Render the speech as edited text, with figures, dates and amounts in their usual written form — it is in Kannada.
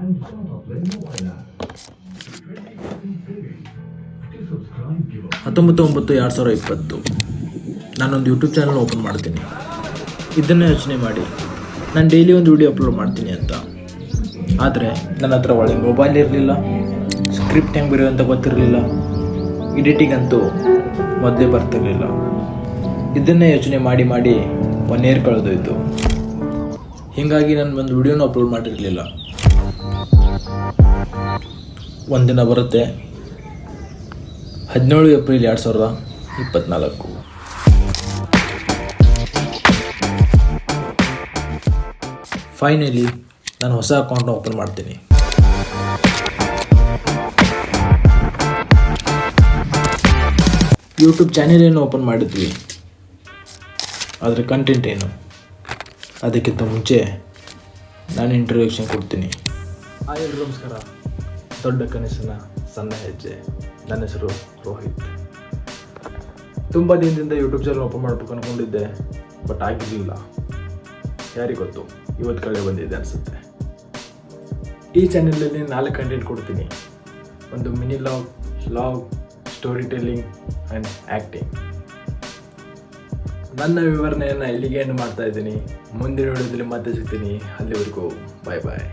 19/9/2020 ನಾನೊಂದು ಯೂಟ್ಯೂಬ್ ಚಾನಲ್ ಓಪನ್ ಮಾಡ್ತೀನಿ. ಇದನ್ನು ಯೋಚನೆ ಮಾಡಿ ನಾನು ಡೈಲಿ ಒಂದು ವಿಡಿಯೋ ಅಪ್ಲೋಡ್ ಮಾಡ್ತೀನಿ ಅಂತ. ಆದರೆ ನನ್ನ ಹತ್ರ ಒಳ್ಳೆ ಮೊಬೈಲ್ ಇರಲಿಲ್ಲ, ಸ್ಕ್ರಿಪ್ಟ್ ಹೆಂಗೆ ಬರೆಯುವಂತ ಗೊತ್ತಿರಲಿಲ್ಲ, ಎಡಿಟಿಂಗ್ ಅಂತೂ ಮೊದಲೇ ಬರ್ತಿರಲಿಲ್ಲ. ಇದನ್ನೇ ಯೋಚನೆ ಮಾಡಿ 1 ಇಯರ್ ಕಳೆದೋಯ್ತು. ಹೀಗಾಗಿ ನಾನು ಒಂದು ವಿಡಿಯೋನ ಅಪ್ಲೋಡ್ ಮಾಡಿರಲಿಲ್ಲ. ಒಂದಿನ ಬರುತ್ತೆ 17 ಏಪ್ರಿಲ್ 2024. ಫೈನಲಿ ನಾನು ಹೊಸ ಅಕೌಂಟ್ನ ಓಪನ್ ಮಾಡ್ತೀನಿ. ಯೂಟ್ಯೂಬ್ ಚಾನೆಲ್ ಏನು ಓಪನ್ ಮಾಡಿದ್ವಿ, ಆದರೆ ಕಂಟೆಂಟ್ ಏನು? ಅದಕ್ಕಿಂತ ಮುಂಚೆ ನಾನು ಇಂಟ್ರೊಡಕ್ಷನ್ ಕೊಡ್ತೀನಿ. ಎಲ್ಲರಿಗೂ ನಮಸ್ಕಾರ. ದೊಡ್ಡ ಕನಸಿನ ಸಣ್ಣ ಹೆಜ್ಜೆ. ನನ್ನ ಹೆಸರು ರೋಹಿತ್. ತುಂಬ ದಿನದಿಂದ ಯೂಟ್ಯೂಬ್ ಚಾನಲ್ ಓಪನ್ ಮಾಡಬೇಕು ಅಂದ್ಕೊಂಡಿದ್ದೆ, ಬಟ್ ಆಗಿರಲಿಲ್ಲ. ಯಾರಿಗೆ ಗೊತ್ತು, ಇವತ್ತು ಕಳೆ ಬಂದಿದೆ ಅನಿಸುತ್ತೆ. ಈ ಚಾನಲಲ್ಲಿ 4 ಕಂಟೆಂಟ್ ಕೊಡ್ತೀನಿ. ಒಂದು mini log, story telling and acting. ನನ್ನ ವಿವರಣೆಯನ್ನು ಇಲ್ಲಿಗೆ ಏನು ಮಾಡ್ತಾ ಇದ್ದೀನಿ. ಮುಂದಿನ ವಿಡಿಯೋದಲ್ಲಿ ಮತ್ತೆ ಸಿಗ್ತೀನಿ. ಅಲ್ಲಿವರೆಗೂ ಬಾಯ್ ಬಾಯ್.